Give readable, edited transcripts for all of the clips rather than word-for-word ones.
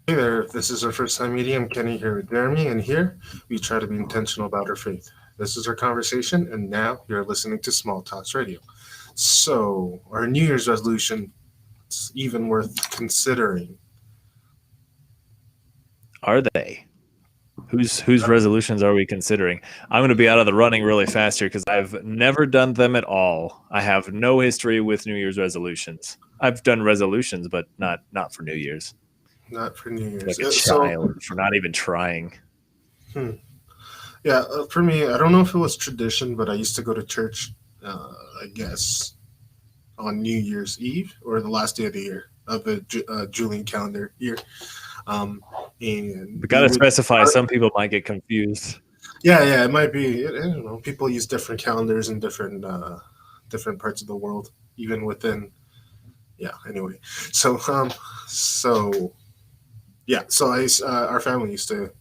Hey there, if this is our first time meeting, I'm Kenny here with Jeremy, and here we try to be intentional about our faith. This is our conversation, and now you're listening to Small Talks Radio. So, our New Year's resolution is even worth considering. Are they? Whose resolutions are we considering? I'm going to be out of the running really fast here because I've never done them at all. I have no history with New Year's resolutions. I've done resolutions, but not for New Year's. Not for New Year's. Like a child for not even trying. Hmm, yeah, for me, I don't know if it was tradition, but I used to go to church, I guess, on New Year's Eve or the last day of the year of the Julian calendar year. Um, and We got we to would specify. Some people might get confused. Yeah, it might be. I don't know. People use different calendars in different parts of the world, even within. Yeah. Anyway, so so our family used to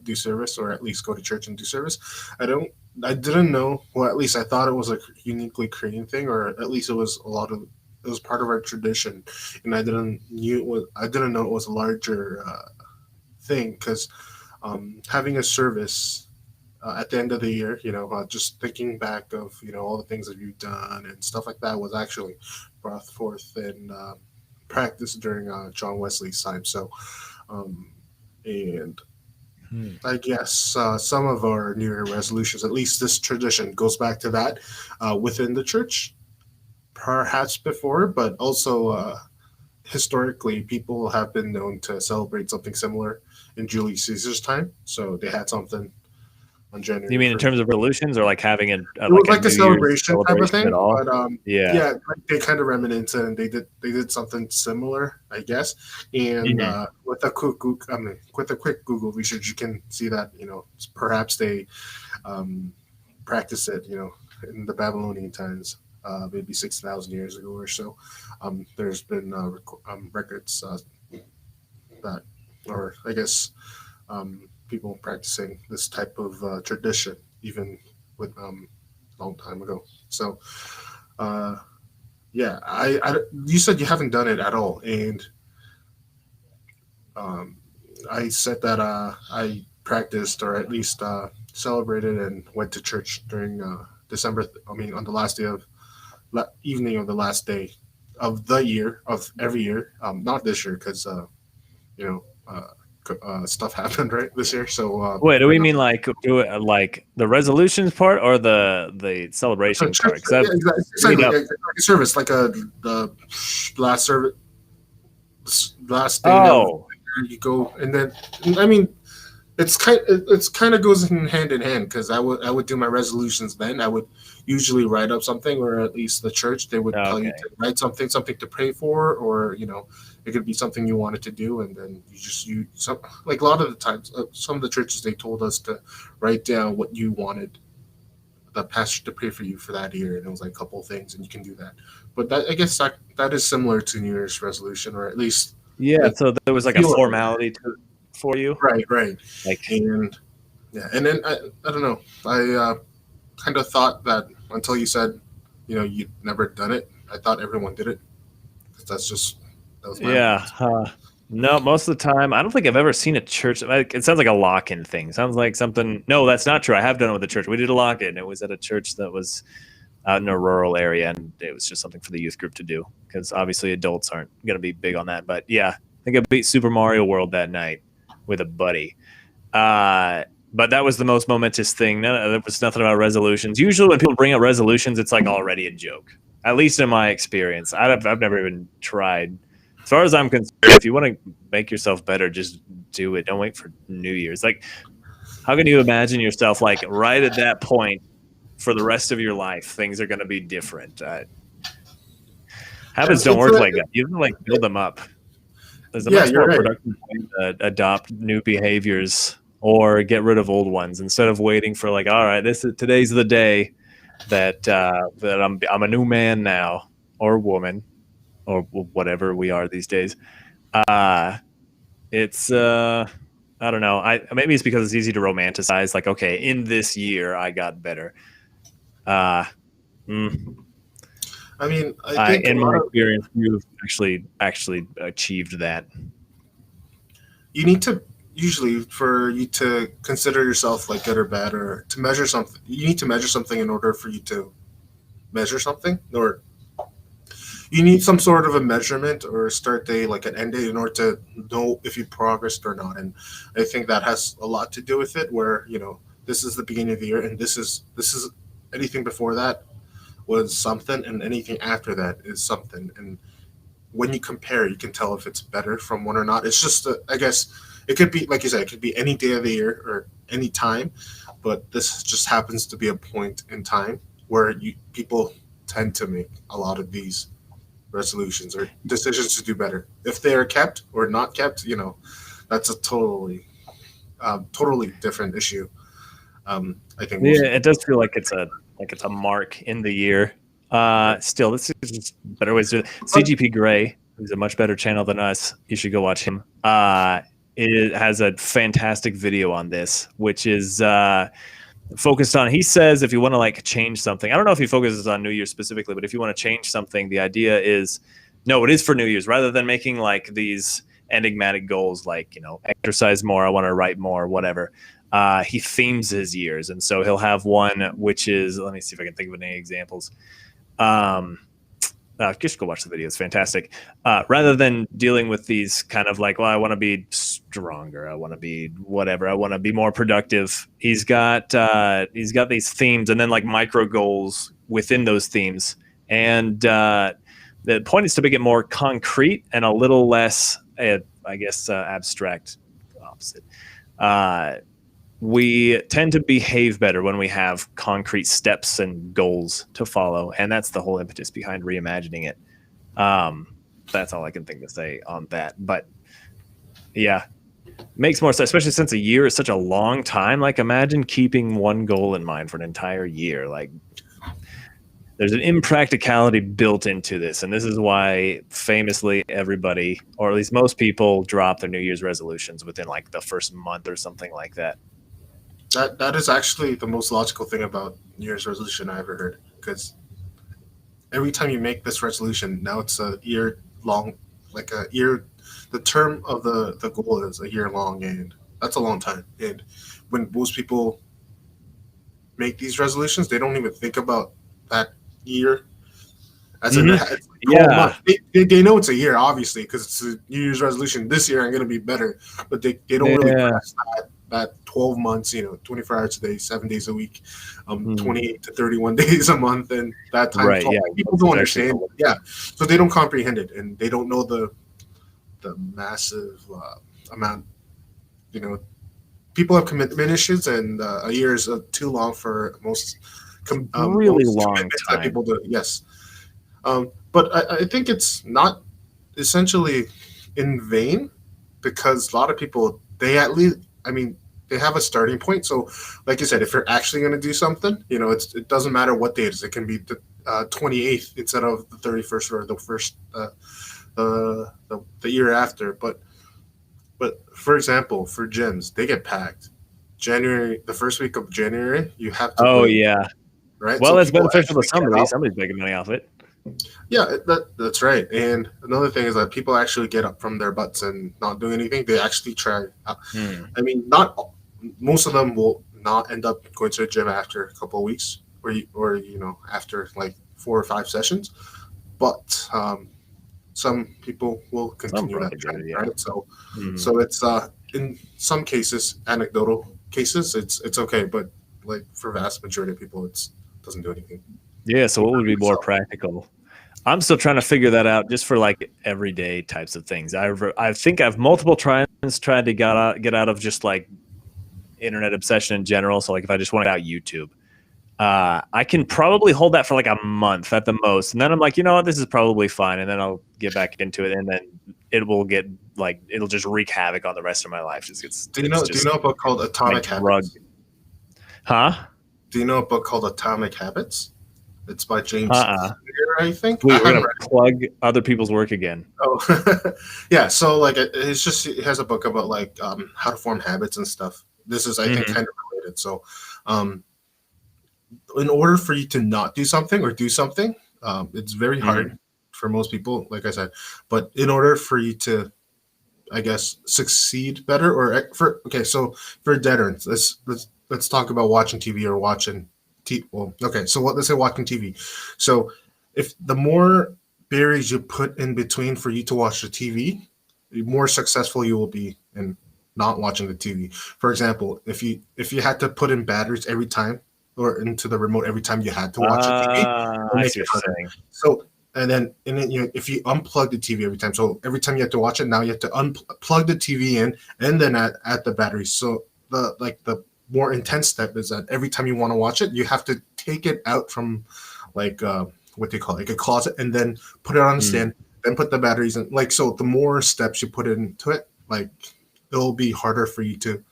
do service, or at least go to church and do service. I don't. I didn't know. Well, at least I thought it was a uniquely Korean thing, or at least it was a lot of. It was part of our tradition, and I didn't know it was a larger thing because having a service at the end of the year, just thinking back of all the things that you've done and stuff like that was actually brought forth in practice during John Wesley's time. So, and Hmm. I guess some of our New Year resolutions, at least this tradition, goes back to that within the church, perhaps before, but also historically, people have been known to celebrate something similar in Julius Caesar's time. So they had something on You January mean in 1st. terms of resolutions, or like having It was a like a New Year's celebration type of celebration at thing, all? but Yeah. yeah, like they kind of reminisced and they did something similar, I guess. And Mhm. with a quick Google research, you can see that perhaps they um, practiced it, in the Babylonian times, maybe 6,000 years ago or so. There's been records that, or I guess people practicing this type of tradition even with long time ago. So uh, yeah, you said you haven't done it at all, and um, I said that I practiced or at least celebrated and went to church during December. I mean, on the last day of evening of the last day of the year of every year. Not this year because you know. Stuff happened right this year, so Wait, do we're we not. mean like do it like the resolutions part or the So celebration church, part? Because I've made exactly, up. like a service, like the last service, last day of Oh, you go, and then I mean it's kind of goes in hand because I would do my resolutions then. I would usually write up something, or at least the church they would tell you okay. to write something to pray for, or it could be something you wanted to do, and then you some like a lot of the times some of the churches they told us to write down what you wanted the pastor to pray for you for that year, and it was like a couple of things, and you can do that. But I guess that is similar to New Year's resolution, or at least Yeah, the so there was like a feel of it. formality to for you. Right, Like, and yeah, and then I don't know. I kind of thought that until you said, you'd never done it. I thought everyone did it. 'Cause that was my yeah. opinion. No, most of the time, I don't think I've ever seen a church. Like, it sounds like a lock-in thing. Sounds like something. No, that's not true. I have done it with a church. We did a lock-in. It was at a church that was out in a rural area, and it was just something for the youth group to do because obviously adults aren't going to be big on that. But yeah, I think I beat Super Mario World that night with a buddy. But that was the most momentous thing. There was nothing about resolutions. Usually, when people bring up resolutions, it's like already a joke. At least in my experience, I've never even tried. As far as I'm concerned, if you want to make yourself better, just do it. Don't wait for New Year's. Like, how can you imagine yourself like right at that point for the rest of your life? Things are going to be different. Habits don't It's work like that. You have to like build them up. There's a yeah, much you're more right. productive way to adopt new behaviors or get rid of old ones instead of waiting for like, all right, today's the day that I'm a new man now or woman or whatever we are these days. Uh, it's I don't know. I maybe it's because it's easy to romanticize. Like, okay, in this year I got better. Uh, mm, I mean, I I think a in my lot of experience, you've actually achieved that. you need to usually for you to consider yourself like good or bad or to measure something. You need to measure something in order for you to measure something, or you need some sort of a measurement or a start date, like an end date, in order to know if you progressed or not. And I think that has a lot to do with it. Where this is the beginning of the year, and this is anything before that was something, and anything after that is something. And when you compare, you can tell if it's better from one or not. It's just, I guess, it could be like you said, it could be any day of the year or any time, but this just happens to be a point in time where people tend to make a lot of these resolutions or decisions to do better. If they are kept or not kept, that's a totally different issue. I think Yeah, most it people. does feel like it's a mark in the year. Still, this is just better ways to do it. But CGP Grey, who's a much better channel than us, you should go watch him. It has a fantastic video on this, which is focused on. He says if you want to like change something, I don't know if he focuses on New Year's specifically, but if you want to change something, the idea is no, it is for New Year's rather than making like these enigmatic goals like exercise more, I want to write more, whatever. He themes his years, and so he'll have one which is, let me see if I can think of any examples. Um, just go watch the video; it's fantastic. Rather than dealing with these kind of like, well, I want to be stronger, I want to be whatever, I want to be more productive. He's got these themes, and then like micro goals within those themes, and the point is to make it more concrete and a little less, I guess, abstract. Opposite. Uh, we tend to behave better when we have concrete steps and goals to follow, and that's the whole impetus behind reimagining it. Um, that's all I can think to say on that. But yeah, makes more sense, especially since a year is such a long time. Like, imagine keeping one goal in mind for an entire year. Like, there's an impracticality built into this, and this is why famously everybody, or at least most people, drop their New Year's resolutions within like the first month or something like that. That is actually the most logical thing about New Year's resolution I ever heard. Because every time you make this resolution, now it's a year long, like a year. The term of the goal is a year long, and that's a long time. And when most people make these resolutions, they don't even think about that year as in Mm-hmm. it's like 12 Yeah. months. They know it's a year, obviously, because it's a New Year's resolution. This year I'm going to be better, but they don't really Yeah. grasp that 12 months, 24 hours a day, 7 days a week, Mm. 28 to 31 days a month, and that time Right. 12. Yeah. People Once don't it's actually understand. Yeah, so they don't comprehend it, and they don't know the massive amount. You know, people have commitment issues, and a year is too long for really most long commitments that time. people do. Yes, but I think it's not essentially in vain because a lot of people they at least I mean they have a starting point. So, like you said, if you're actually going to do something, it doesn't matter what day it is. It can be the 28th instead of the 31st or the first the year after. But for example, for gyms, they get packed. January, the first week of January, you have to Oh wait, yeah. right? So Well, it's people beneficial to actually get somebody. up. Somebody's making money off it. Yeah, that's right. And another thing is that people actually get up from their butts and not do anything. They actually try. Hmm. I mean, not most of them will not end up going to the gym after a couple of weeks, or after like 4 or 5 sessions. But some people will Some continue that probably do. trend, Yeah. right? So, Hmm. so it's in some cases, anecdotal cases, it's okay, but like for vast majority of people, it doesn't do anything. Yeah. So, what would be more Myself. practical? I'm still trying to figure that out, just for like everyday types of things. I think I've multiple times tried to get out of just like internet obsession in general. So, like, if I just want out YouTube, I can probably hold that for like a month at the most, and then I'm like, you know what, this is probably fine, and then I'll get back into it, and then it will get like it'll just wreak havoc on the rest of my life. Do you It's know? Do you just know a book called my Atomic drug, Habits? huh? Do you know a book called Atomic Habits? It's by James Uh-uh. Clear, I think. I Sweet, we're haven't gonna read it. plug other people's work again. Oh, yeah. So like, it has a book about like how to form habits and stuff. This is, I think, Hmm. kind of related. So, um, in order for you to not do something or do something, it's very Hmm. hard for most people, like I said. But in order for you to I guess, succeed better? Or for okay, so for veterans, let's talk about watching TV or watching well, okay, so let's say watching TV. So if the more berries you put in between for you to watch the TV, the more successful you will be in not watching the TV. For example, if you had to put in batteries every time or into the remote every time you had to watch a TV, it'll I make see it what you're harder. saying. So and then if you unplug the TV every time, so every time you have to watch it, now you have to unplug the TV in and then at the battery. So the more intense step is that every time you want to watch it, you have to take it out from like what do you call it, like a closet, and then put it on the Hmm. stand, then put the batteries in. Like so, the more steps you put into it, like it'll be harder for you to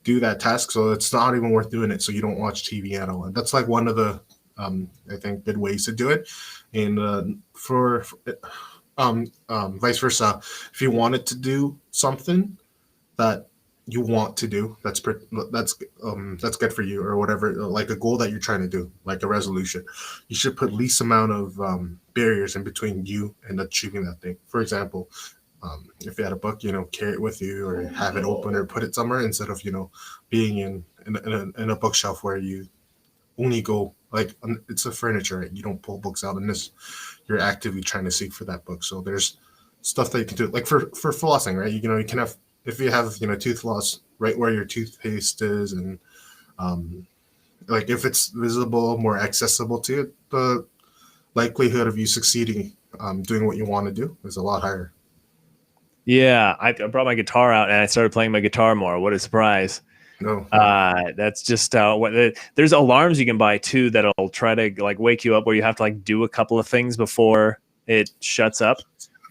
do that task. So it's not even worth doing it. So you don't watch TV at all. And that's like one of the I think good ways to do it. And for vice versa, if you wanted to do something that you want to do that's good for you or whatever, like a goal that you're trying to do, like a resolution, you should put least amount of barriers in between you and achieving that thing. For example, if you had a book, carry it with you or have it open or put it somewhere instead of being in a bookshelf where you only go like it's a furniture, right? You don't pull books out in this, you're actively trying to seek for that book. So there's stuff that you can do, like for flossing, right? You can have, if you have tooth floss right where your toothpaste is, and um, like if it's visible, more accessible to you, the likelihood of you succeeding doing what you want to do is a lot higher. Yeah, I brought my guitar out and I started playing my guitar more. What a surprise! No, yeah. That's just there's alarms you can buy too that'll try to like wake you up where you have to like do a couple of things before it shuts up.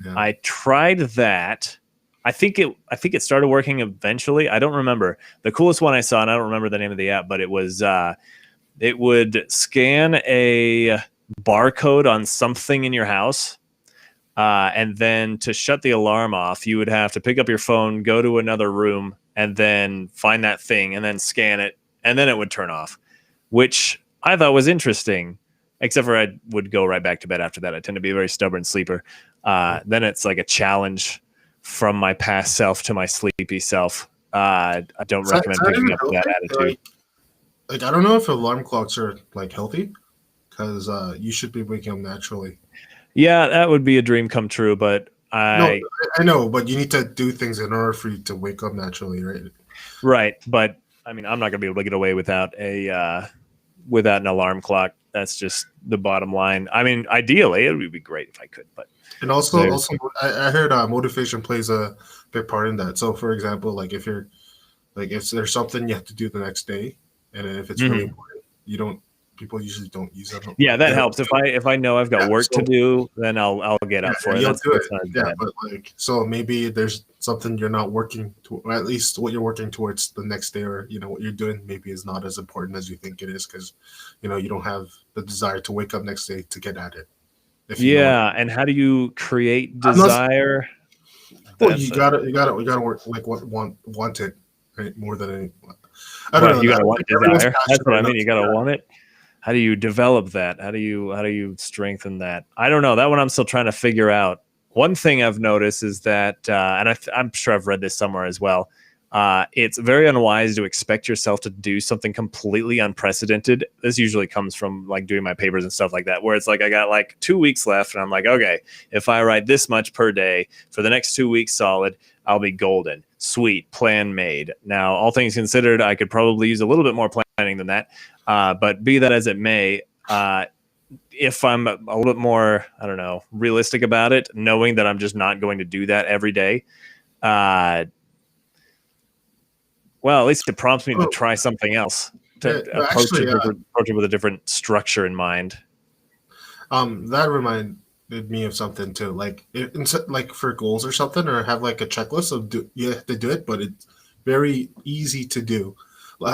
Yeah. I tried that. I think it started working eventually. I don't remember. The coolest one I saw, and I don't remember the name of the app, but it would scan a barcode on something in your house. And then to shut the alarm off, you would have to pick up your phone, go to another room, and then find that thing and then scan it. And then it would turn off, which I thought was interesting, except for I would go right back to bed after that. I tend to be a very stubborn sleeper. Then it's like a challenge from my past self to my sleepy self. I don't Is recommend that picking even up that healthy? attitude. Like I don't know if alarm clocks are like healthy because you should be waking up naturally. Yeah, that would be a dream come true, but No, I I know, but you need to do things in order for you to wake up naturally, right? right, but I mean, I'm not gonna be able to get away without an alarm clock. That's just the bottom line. I mean, ideally, it would be great if I could, but And also, there's also, I heard motivation plays a big part in that. So, for example, like if there's something you have to do the next day, and if it's really Mhm. important, you don't. People usually don't use them. Yeah, that They don't helps. If do it. I know I've got Yeah, work to so do, then I'll get yeah, up for it. you'll do That's it. not as Yeah, bad. but like, so maybe there's something you're not working to, or at least what you're working towards the next day, or what you're doing maybe is not as important as you think it is, because you don't have the desire to wake up next day to get at it. If you know what Yeah, and how do you create I'm not. desire? Well, That's a we gotta work like what want it, right? More than any. I don't What, know. you I gotta don't want think everyone's desire. That's what passionate I enough mean. You to do gotta that. want it. How do you develop that? How do you strengthen that? I don't know. That one I'm still trying to figure out. One thing I've noticed is that, and I'm sure I've read this somewhere as well. It's very unwise to expect yourself to do something completely unprecedented. This usually comes from like doing my papers and stuff like that, where it's like I got like 2 weeks left, and I'm like, okay, if I write this much per day for the next 2 weeks solid, I'll be golden. Sweet, plan made. Now, all things considered, I could probably use a little bit more planning than that. But be that as it may, if I'm a little bit more, I don't know, realistic about it, knowing that I'm just not going to do that every day, uh, well, at least it prompts me to Oh, try something else, to yeah, no, actually, approach it with a different structure in mind. that reminded me of something too. Like, like for goals or something, or have like a checklist of you have to do it, but it's very easy to do.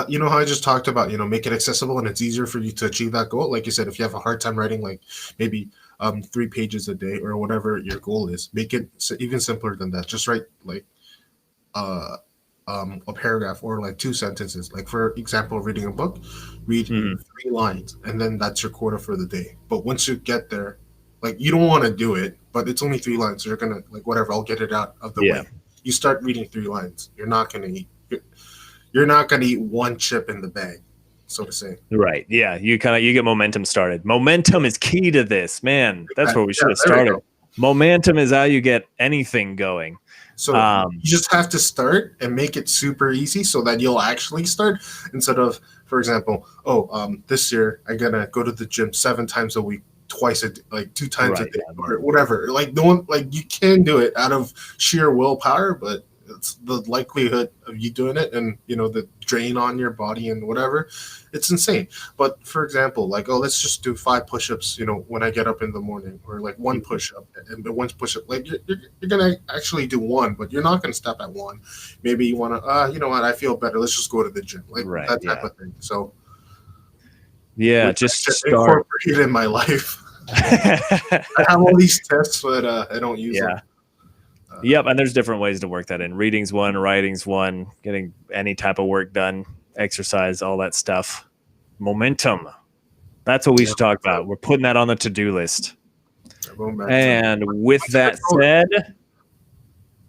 You know how I just talked about, make it accessible and it's easier for you to achieve that goal. Like you said, if you have a hard time writing, like maybe 3 pages a day or whatever your goal is, make it even simpler than that. Just write like uh, a paragraph or like 2 sentences. Like for example, reading a book, read Mhm. 3 lines, and then that's your quota for the day. But once you get there, like you don't want to do it, but it's only 3 lines, so you're gonna like whatever. I'll get it out of the Yeah. way. you start reading 3 lines. You're not gonna eat one chip in the bag, so to say. Right. Yeah. You get momentum started. Momentum is key to this, man. That's where we Yeah, should have there we started. go. Momentum is how you get anything going. So you just have to start and make it super easy so that you'll actually start instead of, for example, this year I'm gonna go to the gym 7 times a week, like 2 times a Right. day, Yeah. or whatever. Like no one, like you can do it out of sheer willpower, but it's the likelihood of you doing it and the drain on your body and whatever, it's insane. But for example, like, let's just do 5 push-ups, when I get up in the morning, or like one push-up, and one push-up, like you're gonna actually do one, but you're not gonna stop at one. Maybe you want to, you know what, I feel better, let's just go to the gym, like Right. that type Yeah. of thing. So Yeah. which I Just should start. incorporate in my life. I have all these tests, but I don't use Yeah. them. Yep. And there's different ways to work that in. Reading's one, writing's one, getting any type of work done, exercise, all that stuff. Momentum. That's what we should talk about. We're putting that on the to-do list. Going back to And with that controller. said,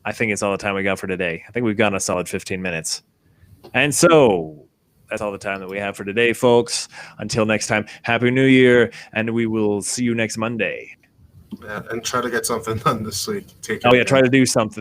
I think it's all the time we got for today. I think we've gone a solid 15 minutes. And so that's all the time that we have for today, folks. Until next time, Happy New Year, and we will see you next Monday. Yeah, and try to get something done this week. Take Oh, care, yeah, try guys. to do something